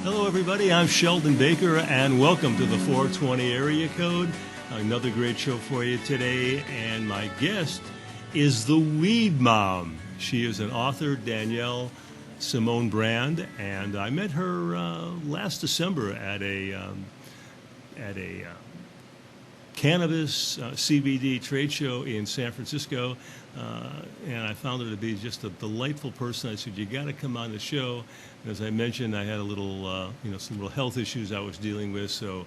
Hello, everybody. I'm Sheldon Baker, and welcome to the 420 Area Code. Another great show for you today, and my guest is the Weed Mom. She is an author, Danielle Simone Brand, and I met her last December at a cannabis CBD trade show in San Francisco, and I found her to be just a delightful person. I said, "You got to come on the show." And as I mentioned, I had a little, some little health issues I was dealing with, so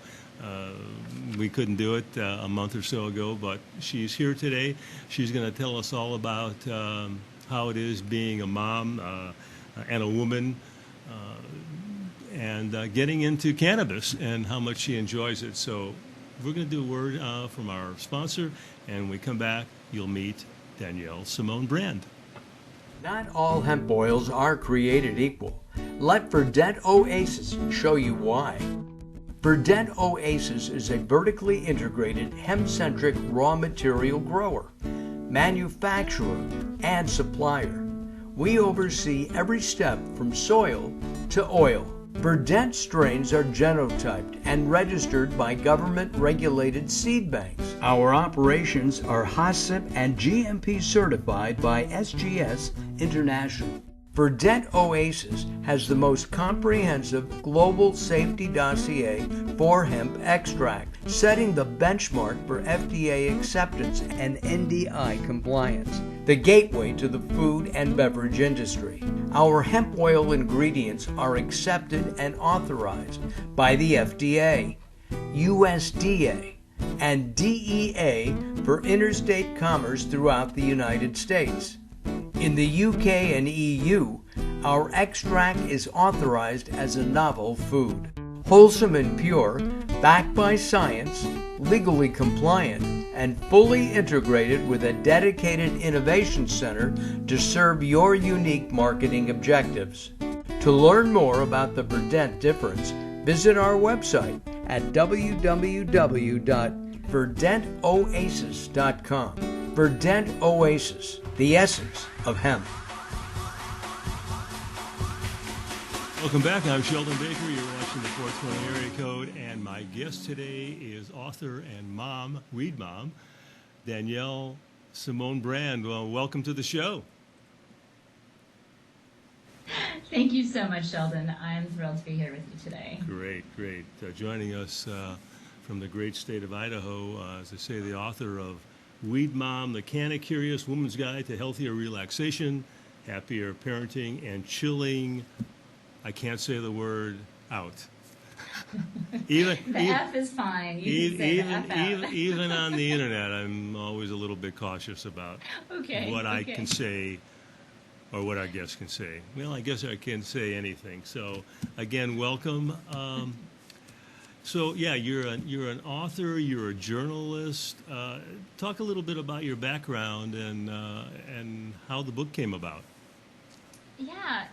we couldn't do it a month or so ago. But she's here today. She's going to tell us all about how it is being a mom and a woman, and getting into cannabis and how much she enjoys it. So we're going to do a word from our sponsor, and when we come back, you'll meet Danielle Simone Brand. Not all hemp oils are created equal. Let Verdant Oasis show you why. Verdant Oasis is a vertically integrated hemp-centric raw material grower, manufacturer, and supplier. We oversee every step from soil to oil. Verdant strains are genotyped and registered by government-regulated seed banks. Our operations are HACCP and GMP certified by SGS International. Verdant Oasis has the most comprehensive global safety dossier for hemp extract, setting the benchmark for FDA acceptance and NDI compliance, the gateway to the food and beverage industry. Our hemp oil ingredients are accepted and authorized by the FDA, USDA, and DEA for interstate commerce throughout the United States. In the UK and EU, our extract is authorized as a novel food. Wholesome and pure, backed by science, legally compliant, and fully integrated with a dedicated innovation center to serve your unique marketing objectives. To learn more about the Verdant difference, visit our website at www.verdantoasis.com. Verdant Oasis, the essence of hemp. Welcome back. I'm Sheldon Baker. You're watching the 420 Area Code, and my guest today is author and mom, Weed Mom, Danielle Simone Brand. Well, welcome to the show. Thank you so much, Sheldon. I'm thrilled to be here with you today. Great. Joining us from the great state of Idaho, as I say, the author of Weed Mom, the Canna-Curious Woman's Guide to Healthier Relaxation, Happier Parenting, and Chilling, I can't say the word, out. The F is fine. You can say the F out. Even on the internet, I'm always a little bit cautious about what I can say or what our guests can say. Well, I guess I can say anything. So, again, welcome. So, yeah, you're an author, you're a journalist. Talk a little bit about your background and how the book came about. Yeah,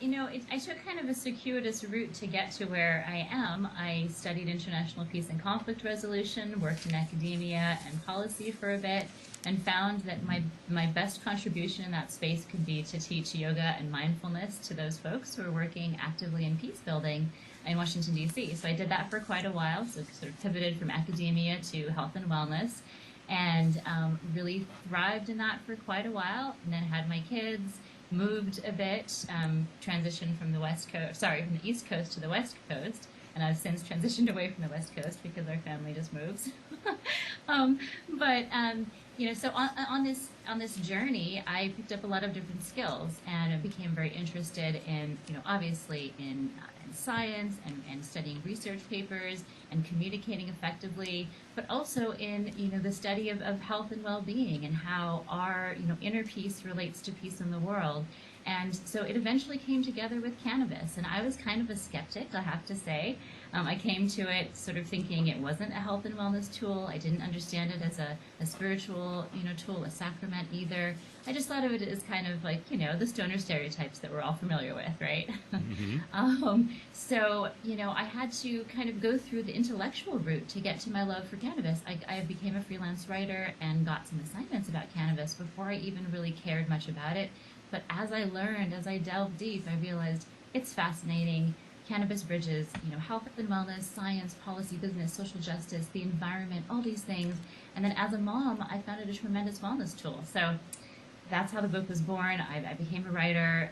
I took kind of a circuitous route to get to where I am. I studied international peace and conflict resolution, worked in academia and policy for a bit, and found that my best contribution in that space could be to teach yoga and mindfulness to those folks who are working actively in peace building in Washington, D.C. So I did that for quite a while, so sort of pivoted from academia to health and wellness, and really thrived in that for quite a while, and then had my kids, moved a bit, transitioned from the East Coast to the West Coast, and I've since transitioned away from the West Coast because our family just moves. So on this journey, I picked up a lot of different skills, and I became very interested in, obviously in science and studying research papers and communicating effectively, but also in, the study of health and well-being and how our, inner peace relates to peace in the world. And so it eventually came together with cannabis, and I was kind of a skeptic, I have to say. I came to it sort of thinking it wasn't a health and wellness tool. I didn't understand it as a spiritual, tool, a sacrament either. I just thought of it as kind of like, the stoner stereotypes that we're all familiar with, right? Mm-hmm. So, I had to kind of go through the intellectual route to get to my love for cannabis. I became a freelance writer and got some assignments about cannabis before I even really cared much about it. But as I learned, as I delved deep, I realized it's fascinating. cannabis bridges, health and wellness, science, policy, business, social justice, the environment, all these things. And then as a mom, I found it a tremendous wellness tool. So that's how the book was born. I became a writer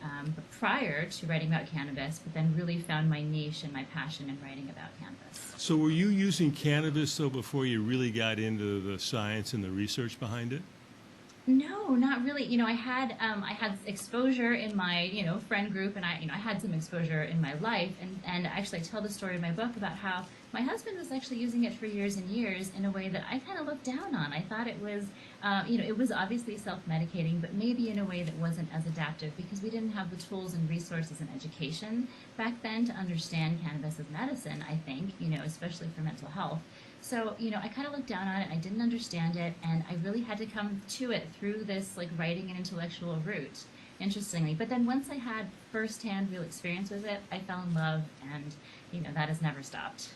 prior to writing about cannabis, but then really found my niche and my passion in writing about cannabis. So were you using cannabis, though, before you really got into the science and the research behind it? No, not really. I had exposure in my friend group, and I had some exposure in my life, and actually I tell the story in my book about how my husband was actually using it for years and years in a way that I kind of looked down on. I thought it was it was obviously self-medicating, but maybe in a way that wasn't as adaptive because we didn't have the tools and resources and education back then to understand cannabis as medicine. I think especially for mental health. So, I kind of looked down on it, I didn't understand it, and I really had to come to it through this writing and intellectual route, interestingly. But then once I had firsthand real experience with it, I fell in love, and, that has never stopped.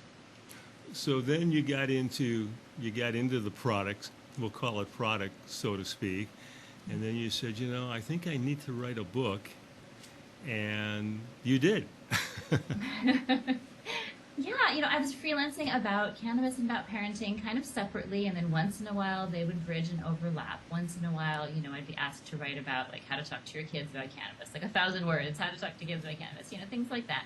So then you got into the product, we'll call it product, so to speak, and then you said, I think I need to write a book, and you did. Yeah, I was freelancing about cannabis and about parenting kind of separately, and then once in a while they would bridge and overlap. Once in a while, I'd be asked to write about how to talk to your kids about cannabis, 1,000 words, how to talk to kids about cannabis, things like that.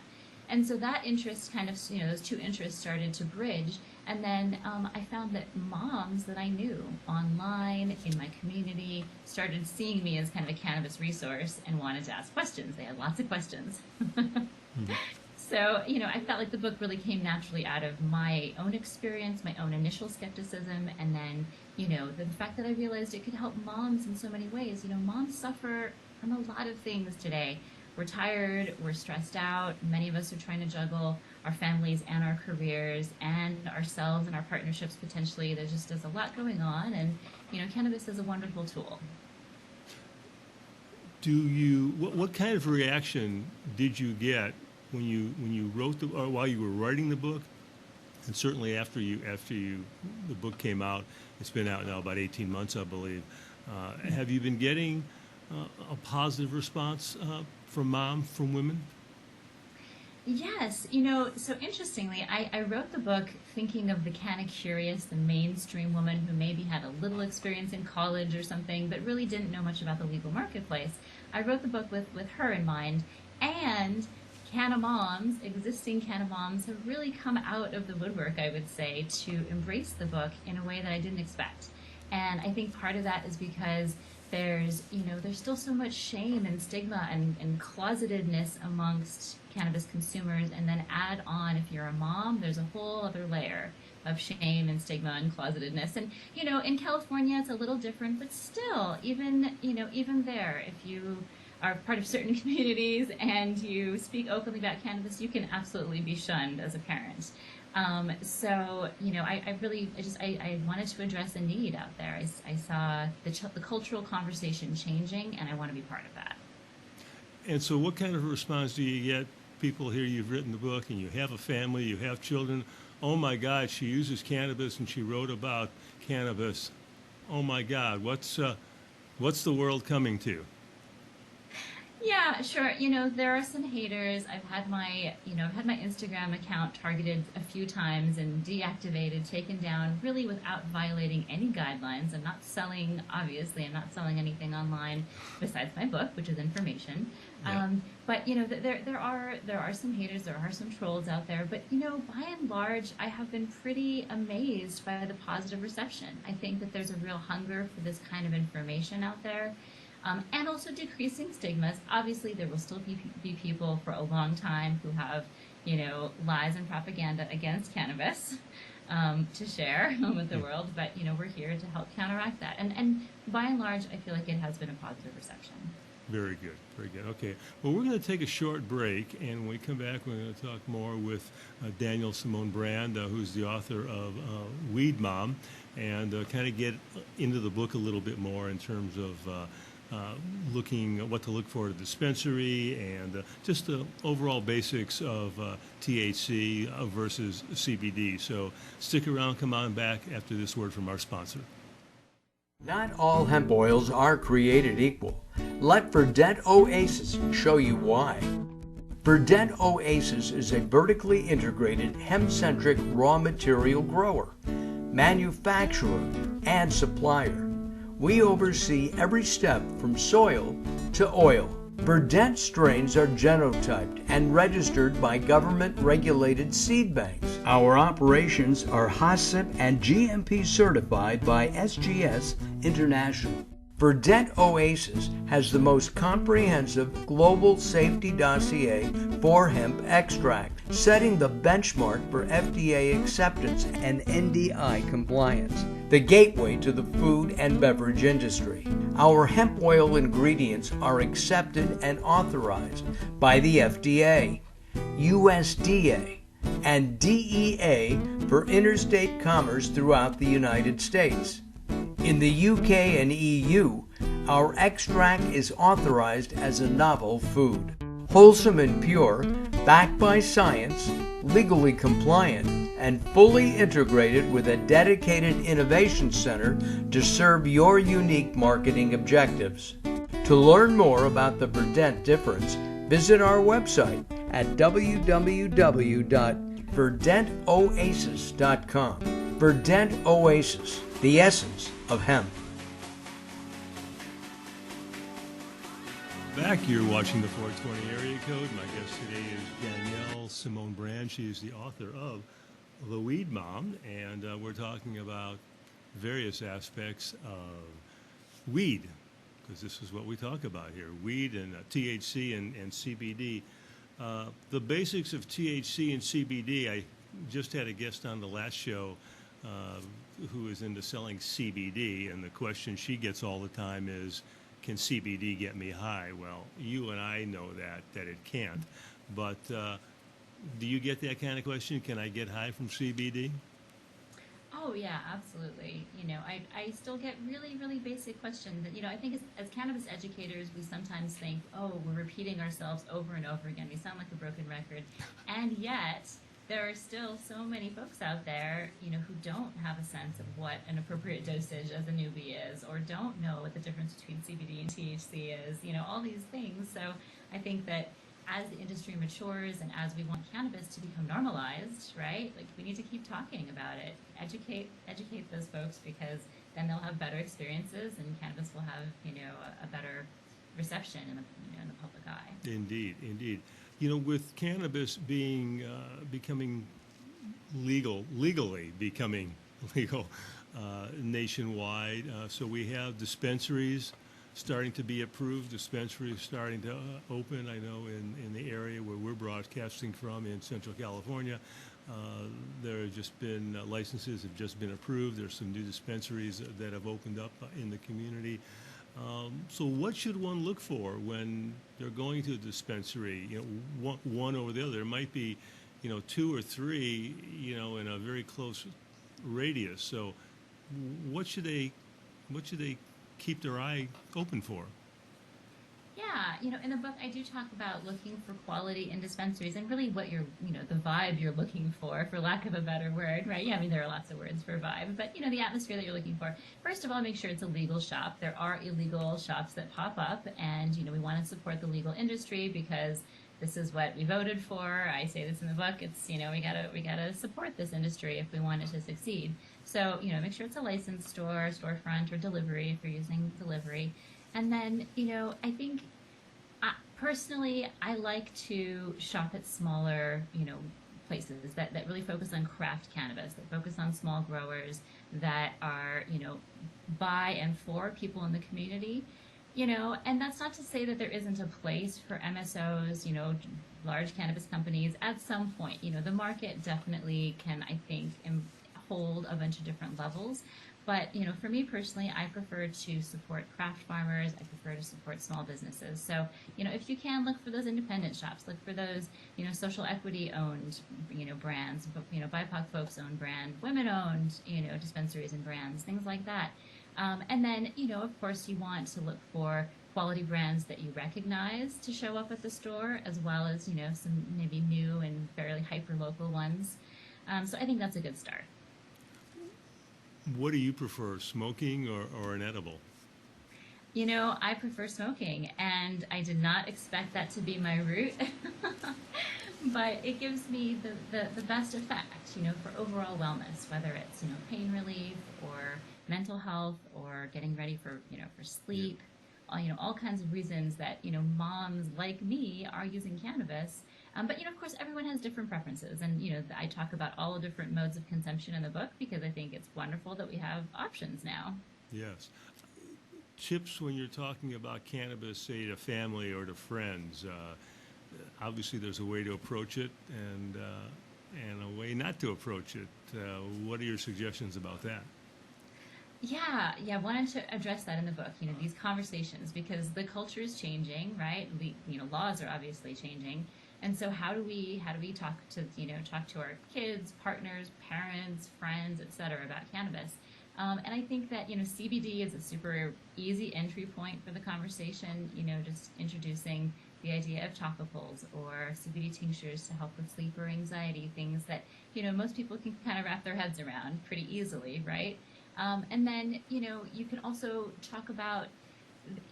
And so that interest kind of, those two interests started to bridge. And then I found that moms that I knew online, in my community, started seeing me as kind of a cannabis resource and wanted to ask questions. They had lots of questions. Mm-hmm. So, I felt like the book really came naturally out of my own experience, my own initial skepticism, and then, the fact that I realized it could help moms in so many ways. Moms suffer from a lot of things today. We're tired, we're stressed out, many of us are trying to juggle our families and our careers and ourselves and our partnerships potentially. There's a lot going on, and, cannabis is a wonderful tool. What kind of reaction did you get when you wrote or while you were writing the book, and certainly after the book came out? It's been out now about 18 months, I believe. Have you been getting a positive response from women? Yes, so interestingly, I wrote the book thinking of the kind of curious, the mainstream woman who maybe had a little experience in college or something, but really didn't know much about the legal marketplace. I wrote the book with her in mind, and canna moms, existing canna moms, have really come out of the woodwork, I would say, to embrace the book in a way that I didn't expect. And I think part of that is because there's still so much shame and stigma and closetedness amongst cannabis consumers, and then add on, if you're a mom, there's a whole other layer of shame and stigma and closetedness. And in California it's a little different, but still, even there, if you are part of certain communities and you speak openly about cannabis, you can absolutely be shunned as a parent. So, I wanted to address a need out there. I saw the cultural conversation changing, and I want to be part of that. And so what kind of response do you get? People hear you've written the book and you have a family, you have children. Oh my God, she uses cannabis and she wrote about cannabis. Oh my God, what's the world coming to? Yeah, sure. There are some haters. I've had my Instagram account targeted a few times and deactivated, taken down, really without violating any guidelines. I'm not selling anything online besides my book, which is information. Yeah. But there are some haters, there are some trolls out there. But by and large, I have been pretty amazed by the positive reception. I think that there's a real hunger for this kind of information out there. And also decreasing stigmas. Obviously, there will still be people for a long time who have, lies and propaganda against cannabis to share with the world. But, we're here to help counteract that. And by and large, I feel like it has been a positive reception. Very good, very good. Okay, well, we're going to take a short break, and when we come back, we're going to talk more with Daniel Simone Brand, who's the author of Weed Mom, and kind of get into the book a little bit more in terms of looking at what to look for at a dispensary and just the overall basics of THC versus CBD. So stick around, come on back after this word from our sponsor. Not all hemp oils are created equal. Let Verdant Oasis show you why. Verdant Oasis is a vertically integrated hemp-centric raw material grower, manufacturer, and supplier. We oversee every step from soil to oil. Verdant strains are genotyped and registered by government-regulated seed banks. Our operations are HACCP and GMP certified by SGS International. Verdant Oasis has the most comprehensive global safety dossier for hemp extract, setting the benchmark for FDA acceptance and NDI compliance, the gateway to the food and beverage industry. Our hemp oil ingredients are accepted and authorized by the FDA, USDA, and DEA for interstate commerce throughout the United States. In the UK and EU, our extract is authorized as a novel food. Wholesome and pure, backed by science, legally compliant, and fully integrated with a dedicated innovation center to serve your unique marketing objectives. To learn more about the Verdant difference, visit our website at www.verdantoasis.com. Verdant Oasis, the essence of hemp. Back, you're watching the 420 Area Code. My guest today is Danielle Simone Brand. She is the author of The Weed Mom, and we're talking about various aspects of weed, because this is what we talk about here, weed and THC and CBD. The basics of THC and CBD, I just had a guest on the last show who is into selling CBD, and the question she gets all the time is, can CBD get me high? Well, you and I know that it can't, but do you get that kind of question? Can I get high from CBD? Oh yeah, absolutely. I still get really, really basic questions. And, I think as cannabis educators, we sometimes think, oh, we're repeating ourselves over and over again. We sound like a broken record. And yet, there are still so many folks out there, who don't have a sense of what an appropriate dosage as a newbie is, or don't know what the difference between CBD and THC is, all these things. So I think that as the industry matures and as we want cannabis to become normalized, right? Like, we need to keep talking about it, educate those folks, because then they'll have better experiences and cannabis will have, a better reception in the public eye. Indeed, indeed. With cannabis becoming legally becoming legal nationwide, so we have dispensaries starting to be approved, dispensaries starting to open. I know in the area where we're broadcasting from in Central California, there have just been licenses have just been approved. There's some new dispensaries that have opened up in the community. So what should one look for when they're going to a dispensary? One over the other. There might be, two or three, in a very close radius. So what should they keep their eye open for? Yeah, in the book I do talk about looking for quality in dispensaries and really what you're, the vibe you're looking for lack of a better word, right? Yeah, I mean, there are lots of words for vibe, but, the atmosphere that you're looking for. First of all, make sure it's a legal shop. There are illegal shops that pop up, and, we want to support the legal industry because this is what we voted for. I say this in the book. It's, we gotta support this industry if we want it to succeed. So, make sure it's a licensed store, storefront, or delivery if you're using delivery. And then, I think personally, I like to shop at smaller, places that really focus on craft cannabis, that focus on small growers, that are, by and for people in the community. And that's not to say that there isn't a place for MSOs, large cannabis companies at some point. The market definitely can, I think, hold a bunch of different levels. But, for me personally, I prefer to support craft farmers. I prefer to support small businesses. So, if you can, look for those independent shops. Look for those, social equity owned, brands, BIPOC folks owned brand, women owned, dispensaries and brands, things like that. And then, of course, you want to look for quality brands that you recognize to show up at the store, as well as, some maybe new and fairly hyper-local ones. So I think that's a good start. What do you prefer, smoking or an edible? I prefer smoking, and I did not expect that to be my route. But it gives me the best effect, for overall wellness, whether it's, pain relief or mental health or getting ready for Yeah. sleep, all kinds of reasons that, moms like me are using cannabis. But, of course, everyone has different preferences. And, I talk about all the different modes of consumption in the book because I think it's wonderful that we have options now. Yes. Tips when you're talking about cannabis, say to family or to friends. Obviously, there's a way to approach it and a way not to approach it. What are your suggestions about that? Yeah, I wanted to address that in the book, these conversations, because the culture is changing, right? Laws are obviously changing. And so how do we talk to our kids, partners, parents, friends, etc. about cannabis? And I think that, CBD is a super easy entry point for the conversation, just introducing the idea of topicals or CBD tinctures to help with sleep or anxiety, things that, most people can kind of wrap their heads around pretty easily, right? And then, you can also talk about,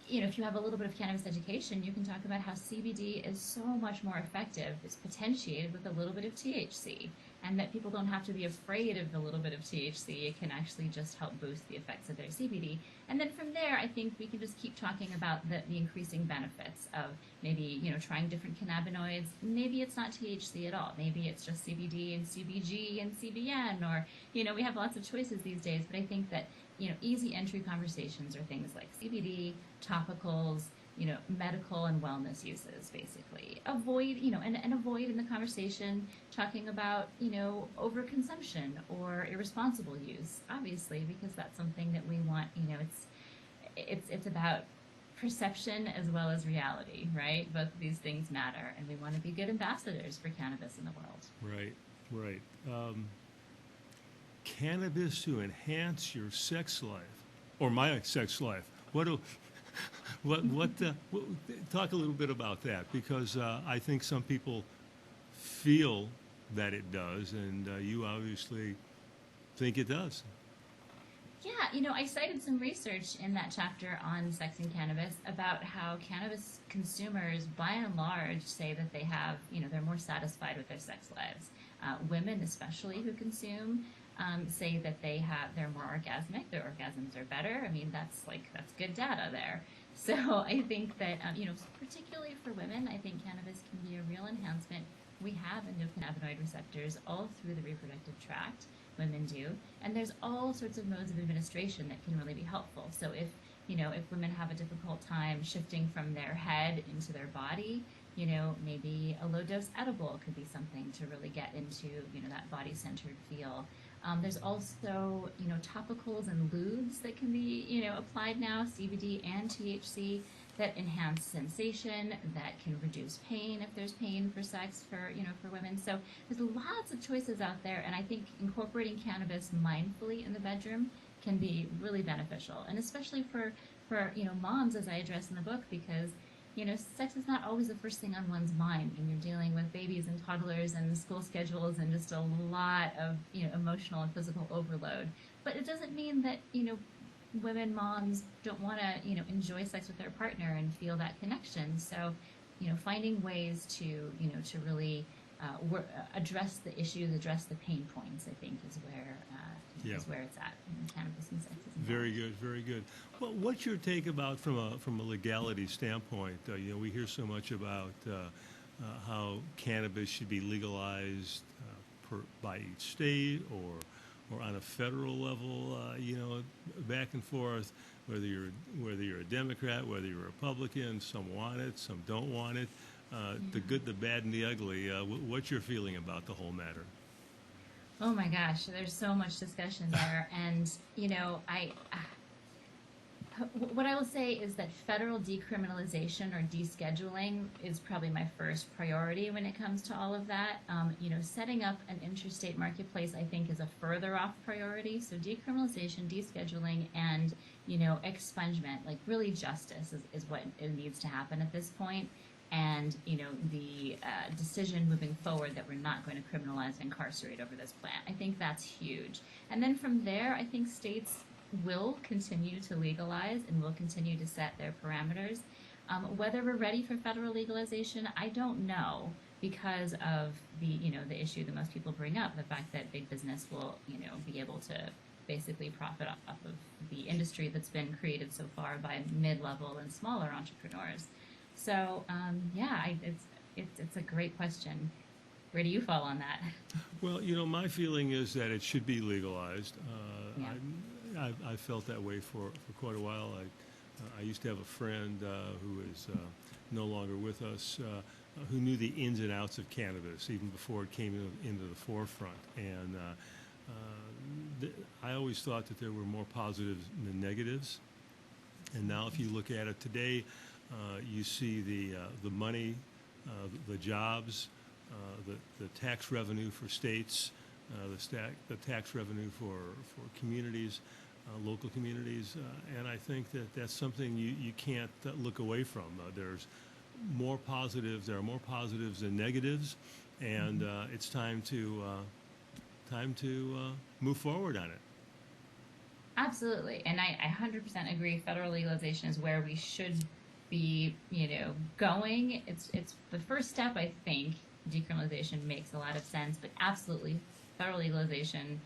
if you have a little bit of cannabis education, you can talk about how CBD is so much more effective. It's potentiated with a little bit of THC, and that people don't have to be afraid of the little bit of THC. It can actually just help boost the effects of their CBD. And then from there, I think we can just keep talking about the increasing benefits of maybe, trying different cannabinoids. Maybe it's not THC at all. Maybe it's just CBD and CBG and CBN, or, we have lots of choices these days. But I think that, easy entry conversations are things like CBD, topicals, medical and wellness uses, basically. Avoid, and avoid in the conversation talking about, overconsumption or irresponsible use, obviously, because that's something that we want, it's about perception as well as reality, right? Both of these things matter, and we want to be good ambassadors for cannabis in the world. Right, right. Cannabis to enhance your sex life, or my sex life. What do, talk a little bit about that, because I think some people feel that it does, and you obviously think it does. Yeah, I cited some research in that chapter on sex and cannabis about how cannabis consumers, by and large, say that they have, they're more satisfied with their sex lives. Women, especially who consume, say that they're more orgasmic. Their orgasms are better. I mean, that's good data there. So I think that, particularly for women, I think cannabis can be a real enhancement. We have endocannabinoid receptors all through the reproductive tract. Women do, and there's all sorts of modes of administration that can really be helpful. So if women have a difficult time shifting from their head into their body, maybe a low dose edible could be something to really get into, that body centered feel. There's also, topicals and lubes that can be, applied now, CBD and THC, that enhance sensation, that can reduce pain if there's pain for sex for women. So there's lots of choices out there, and I think incorporating cannabis mindfully in the bedroom can be really beneficial, and especially for moms, as I address in the book, because sex is not always the first thing on one's mind when you're dealing with babies and toddlers and school schedules and just a lot of emotional and physical overload. But it doesn't mean that women moms don't want to enjoy sex with their partner and feel that connection. So finding ways to really address the issues, address the pain points, I think Yeah. is where it's at in cannabis and sex. Very good, very good. Well, what's your take about from a legality standpoint? We hear so much about how cannabis should be legalized by each state or on a federal level. Back and forth. Whether you're a Democrat, whether you're a Republican, some want it, some don't want it. The good, the bad, and the ugly. What's your feeling about the whole matter? Oh my gosh, there's so much discussion there, and what I will say is that federal decriminalization or descheduling is probably my first priority when it comes to all of that. Setting up an interstate marketplace, I think, is a further off priority. So decriminalization, descheduling, and expungement, like really justice, is what it needs to happen at this point. And the decision moving forward that we're not going to criminalize and incarcerate over this plant. I think that's huge. And then from there, I think states will continue to legalize and will continue to set their parameters. Whether we're ready for federal legalization, I don't know, because of the issue that most people bring up, the fact that big business will, be able to basically profit off of the industry that's been created so far by mid-level and smaller entrepreneurs. So, it's a great question. Where do you fall on that? Well, my feeling is that it should be legalized. I felt that way for quite a while. I used to have a friend who is no longer with us, who knew the ins and outs of cannabis even before it came into the forefront. And I always thought that there were more positives than negatives. And now if you look at it today, you see the money, the jobs, the tax revenue for states, the tax revenue for communities, local communities, and I think that that's something you can't look away from. There's more positives. There are more positives than negatives, and it's time to move forward on it. Absolutely, and I 100% agree. Federal legalization is where we should be, going. It's the first step, I think. Decriminalization makes a lot of sense, but absolutely, federal legalization,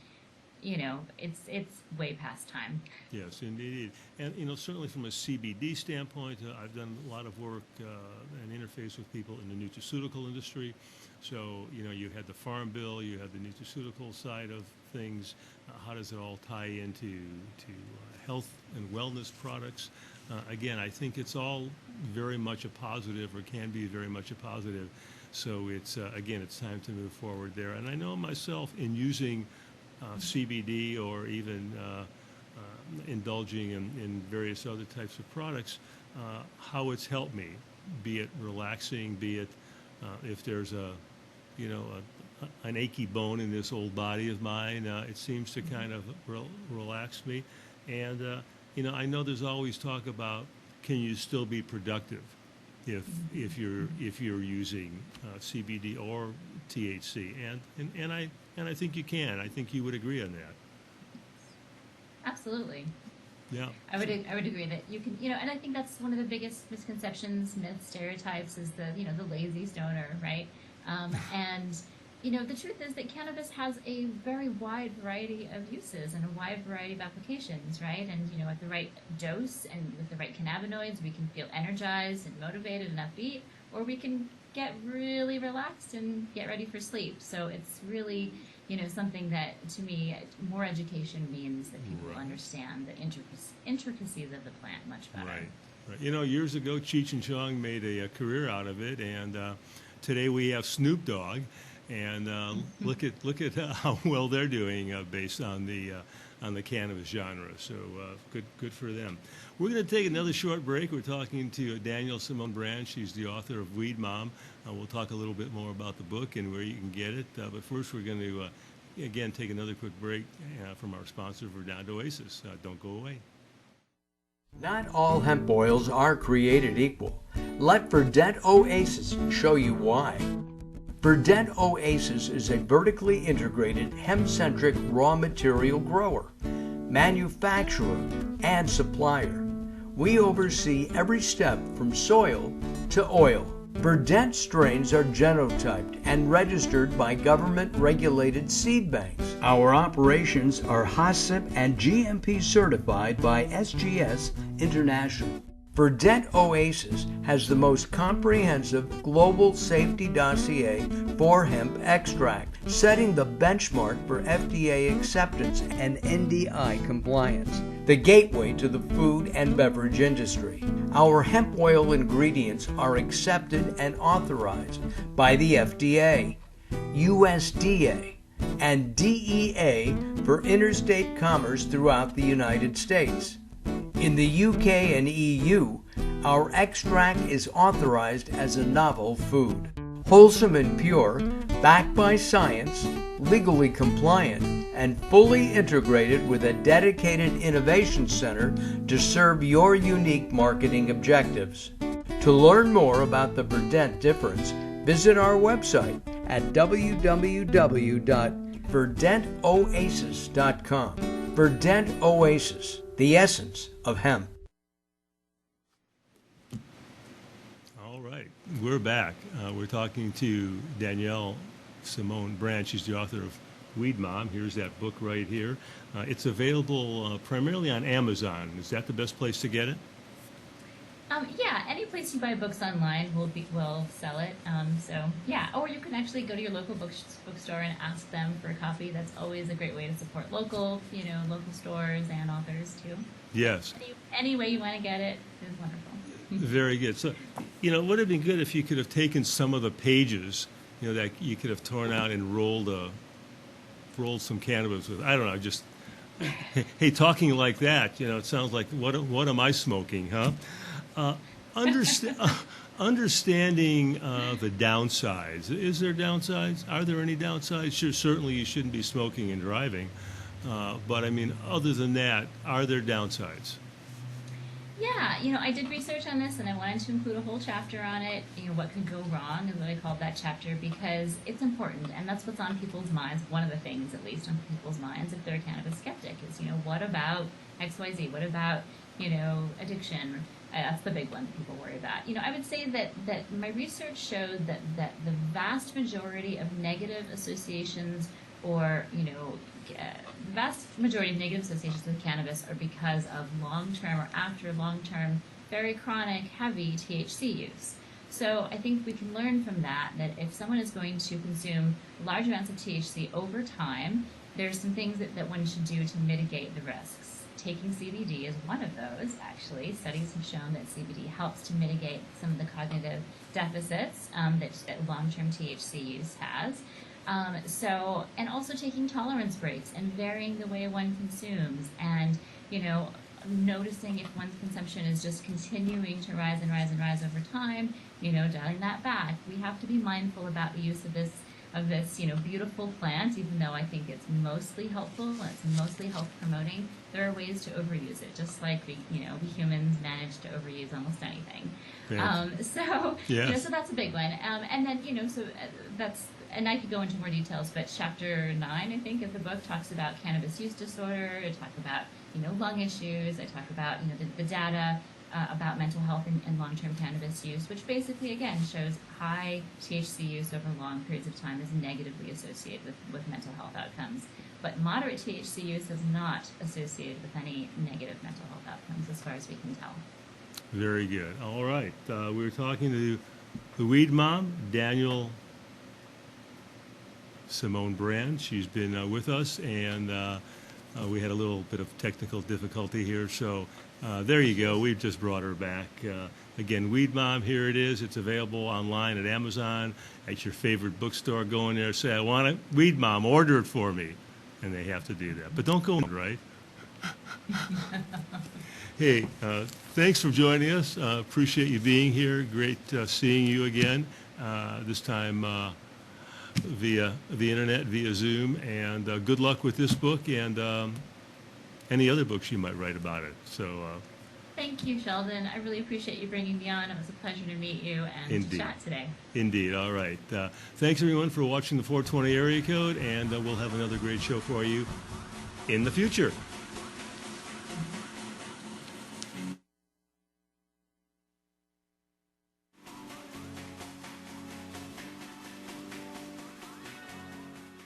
it's way past time. Yes, indeed. And, certainly from a CBD standpoint, I've done a lot of work and interface with people in the nutraceutical industry. So, you had the Farm Bill, you had the nutraceutical side of things. How does it all tie into health and wellness products? Again, I think it's all very much a positive, or can be very much a positive. So it's time to move forward there. And I know myself, in using CBD or even indulging in various other types of products, how it's helped me, be it relaxing, be it if there's an achy bone in this old body of mine, it seems to kind of relax me. And I know there's always talk about, can you still be productive if you're using CBD or THC, and I think you can. I think you would agree on that. Absolutely. Yeah. I would agree that you can, and I think that's one of the biggest misconceptions, myths, stereotypes is the lazy stoner, right? And the truth is that cannabis has a very wide variety of uses and a wide variety of applications, right? And, at the right dose and with the right cannabinoids, we can feel energized and motivated and upbeat, or we can get really relaxed and get ready for sleep. So it's really, something that, to me, more education means that people understand the intricacies of the plant much better. Right. Years ago, Cheech and Chong made a career out of it, and today we have Snoop Dogg. And look at how well they're doing based on the cannabis genre. So good for them. We're going to take another short break. We're talking to Danielle Simone Brand. She's the author of Weed Mom. We'll talk a little bit more about the book and where you can get it. But first, we're going to again take another quick break from our sponsor, Verdant Oasis. Don't go away. Not all hemp oils are created equal. Let Verdant Oasis show you why. Verdant Oasis is a vertically integrated hemp-centric raw material grower, manufacturer, and supplier. We oversee every step from soil to oil. Verdant strains are genotyped and registered by government-regulated seed banks. Our operations are HACCP and GMP certified by SGS International. Verdant Oasis has the most comprehensive global safety dossier for hemp extract, setting the benchmark for FDA acceptance and NDI compliance, the gateway to the food and beverage industry. Our hemp oil ingredients are accepted and authorized by the FDA, USDA, and DEA for interstate commerce throughout the United States. In the UK and EU, our extract is authorized as a novel food. Wholesome and pure, backed by science, legally compliant, and fully integrated with a dedicated innovation center to serve your unique marketing objectives. To learn more about the Verdant difference, visit our website at www.verdantoasis.com. Verdant Oasis, the essence of hemp. All right, we're back. We're talking to Danielle Simone Brand. She's the author of Weed Mom. Here's that book right here. It's available primarily on Amazon. Is that the best place to get it? Yeah, any place you buy books online will sell it. So yeah, or you can actually go to your local bookstore and ask them for a copy. That's always a great way to support local stores and authors too. Yes. Any way you want to get it is wonderful. Very good. So, it would have been good if you could have taken some of the pages, that you could have torn out and rolled some cannabis with. I don't know, just, hey, talking like that, it sounds like, what am I smoking, huh? Understanding the downsides. Is there downsides? Are there any downsides? Sure, certainly you shouldn't be smoking and driving. But I mean, other than that, are there downsides? Yeah, I did research on this and I wanted to include a whole chapter on it, what could go wrong is what I called that chapter because it's important and that's what's on people's minds, one of the things at least on people's minds if they're a cannabis skeptic is, what about XYZ? What about, addiction? That's the big one that people worry about. I would say that my research showed that the vast majority of negative associations or, the vast majority of negative associations with cannabis are because of long-term or after long-term, very chronic, heavy THC use. So I think we can learn from that if someone is going to consume large amounts of THC over time, there's some things that one should do to mitigate the risks. Taking CBD is one of those, actually. Studies have shown that CBD helps to mitigate some of the cognitive deficits that long-term THC use has. And also taking tolerance breaks and varying the way one consumes and, noticing if one's consumption is just continuing to rise and rise and rise over time, dialing that back. We have to be mindful about the use of this, beautiful plant, even though I think it's mostly helpful and it's mostly health promoting. There are ways to overuse it, just like we humans manage to overuse almost anything. Yeah. So that's a big one. And then, and I could go into more details, but chapter 9, I think, of the book talks about cannabis use disorder. I talk about, lung issues. I talk about, the data about mental health and long-term cannabis use, which basically, again, shows high THC use over long periods of time is negatively associated with mental health outcomes. But moderate THC use is not associated with any negative mental health outcomes as far as we can tell. Very good. All right. We were talking to the Weed Mom, Danielle Simone Brand. She's been with us, and we had a little bit of technical difficulty here. So there you go. We've just brought her back. Again, Weed Mom, here it is. It's available online at Amazon, at your favorite bookstore. Go in there, say, I want it. Weed Mom, order it for me. And they have to do that. But don't go, right? Hey, thanks for joining us. Appreciate you being here. Great seeing you again, this time via the internet, via Zoom. And good luck with this book and any other books you might write about it. So, thank you, Sheldon. I really appreciate you bringing me on. It was a pleasure to meet you and Indeed. to chat today. Indeed. All right. Thanks, everyone, for watching the 420 area code, and we'll have another great show for you in the future.